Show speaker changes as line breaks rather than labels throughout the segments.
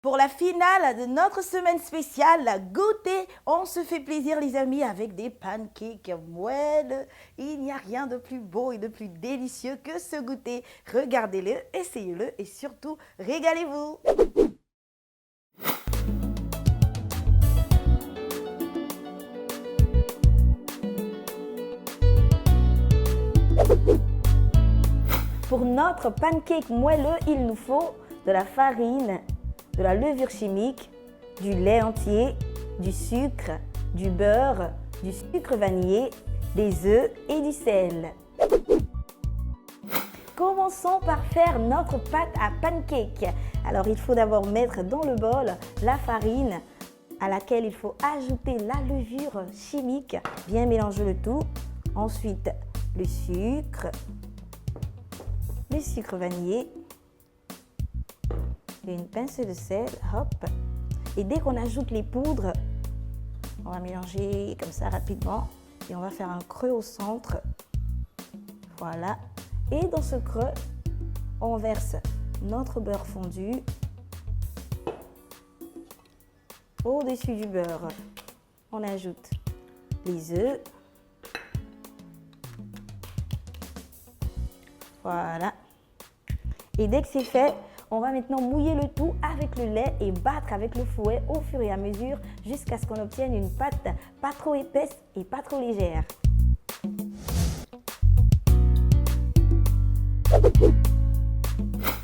Pour la finale de notre semaine spéciale, la goûter, on se fait plaisir les amis avec des pancakes moelleux. Il n'y a rien de plus beau et de plus délicieux que ce goûter. Regardez-le, essayez-le et surtout, régalez-vous. Pour notre pancake moelleux, il nous faut de la farine, de la levure chimique, du lait entier, du sucre, du beurre, du sucre vanillé, des œufs et du sel. Commençons par faire notre pâte à pancake. Alors il faut d'abord mettre dans le bol la farine à laquelle il faut ajouter la levure chimique, bien mélanger le tout. Ensuite le sucre vanillé, et une pincée de sel, hop. Et dès qu'on ajoute les poudres, on va mélanger comme ça rapidement et on va faire un creux au centre. Voilà. Et dans ce creux, on verse notre beurre fondu au-dessus du beurre. On ajoute les œufs. Voilà. Et dès que c'est fait, on va maintenant mouiller le tout avec le lait et battre avec le fouet au fur et à mesure jusqu'à ce qu'on obtienne une pâte pas trop épaisse et pas trop légère.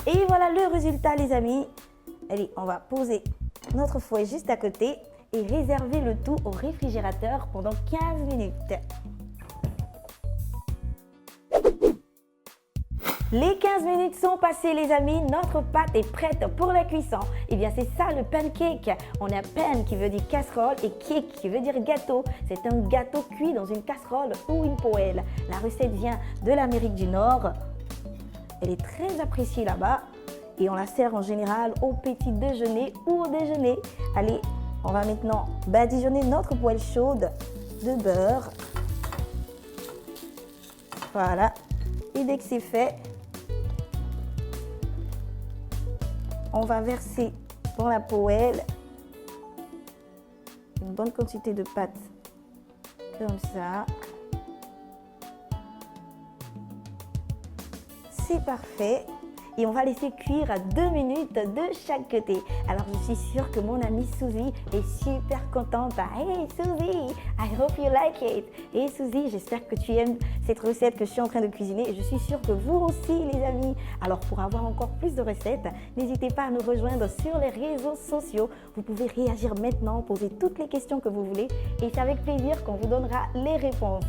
Et voilà le résultat les amis. Allez, on va poser notre fouet juste à côté et réserver le tout au réfrigérateur pendant 15 minutes. Les 15 minutes sont passées les amis, notre pâte est prête pour la cuisson. Et bien c'est ça le pancake. On a pan qui veut dire casserole et cake qui veut dire gâteau. C'est un gâteau cuit dans une casserole ou une poêle. La recette vient de l'Amérique du Nord. Elle est très appréciée là-bas et on la sert en général au petit déjeuner ou au déjeuner. Allez, on va maintenant badigeonner notre poêle chaude de beurre. Voilà. Et dès que c'est fait, on va verser dans la poêle une bonne quantité de pâte, comme ça. C'est parfait. Et on va laisser cuire à 2 minutes de chaque côté. Alors je suis sûre que mon amie Suzy est super contente. Hey Suzy, I hope you like it. Et Suzy, j'espère que tu aimes cette recette que je suis en train de cuisiner. Et je suis sûre que vous aussi les amis. Alors pour avoir encore plus de recettes, n'hésitez pas à nous rejoindre sur les réseaux sociaux. Vous pouvez réagir maintenant, poser toutes les questions que vous voulez. Et c'est avec plaisir qu'on vous donnera les réponses.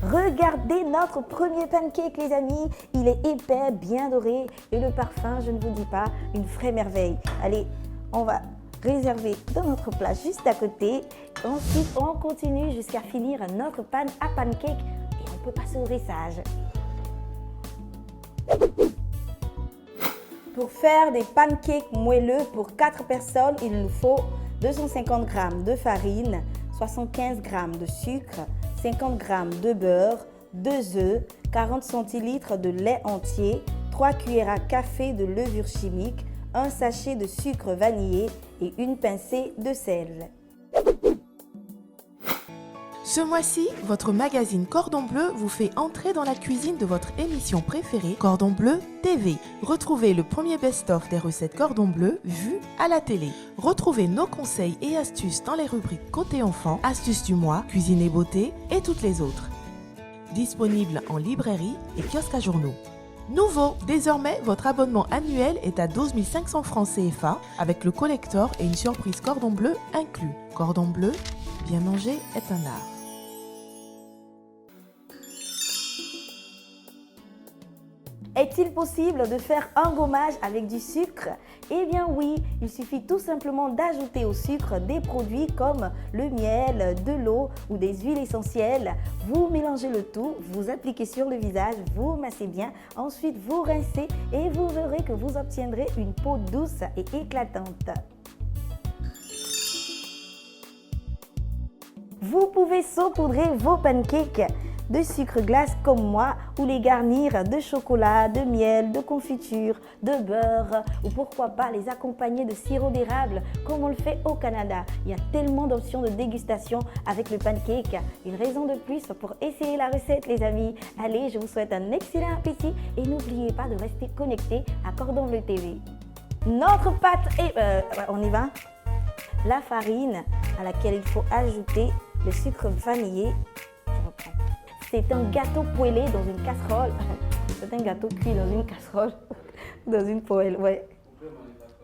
Regardez notre premier pancake les amis, il est épais, bien doré et le parfum, je ne vous dis pas, une vraie merveille. Allez, on va réserver dans notre plat juste à côté. Ensuite, on continue jusqu'à finir notre pan à pancake et on peut passer au dressage. Pour faire des pancakes moelleux pour 4 personnes, il nous faut 250 g de farine, 75 g de sucre, 50 g de beurre, 2 œufs, 40 centilitres de lait entier, 3 cuillères à café de levure chimique, un sachet de sucre vanillé et une pincée de sel.
Ce mois-ci, votre magazine Cordon Bleu vous fait entrer dans la cuisine de votre émission préférée Cordon Bleu TV. Retrouvez le premier best-of des recettes Cordon Bleu vues à la télé. Retrouvez nos conseils et astuces dans les rubriques Côté Enfant, Astuces du mois, Cuisine et beauté et toutes les autres. Disponible en librairie et kiosque à journaux. Nouveau, désormais, votre abonnement annuel est à 12 500 francs CFA avec le collector et une surprise Cordon Bleu inclus. Cordon Bleu, bien manger est un art.
Est-il possible de faire un gommage avec du sucre? Eh bien oui, il suffit tout simplement d'ajouter au sucre des produits comme le miel, de l'eau ou des huiles essentielles. Vous mélangez le tout, vous appliquez sur le visage, vous massez bien, ensuite vous rincez et vous verrez que vous obtiendrez une peau douce et éclatante. Vous pouvez saupoudrer vos pancakes de sucre glace comme moi ou les garnir de chocolat, de miel, de confiture, de beurre ou pourquoi pas les accompagner de sirop d'érable comme on le fait au Canada. Il y a tellement d'options de dégustation avec le pancake. Une raison de plus pour essayer la recette les amis. Allez, je vous souhaite un excellent appétit et n'oubliez pas de rester connecté à Cordon Bleu TV. Notre pâte est... on y va. La farine à laquelle il faut ajouter le sucre vanillé. Je reprends. C'est un gâteau poêlé dans une casserole. C'est un gâteau cuit dans une casserole, dans une poêle, ouais.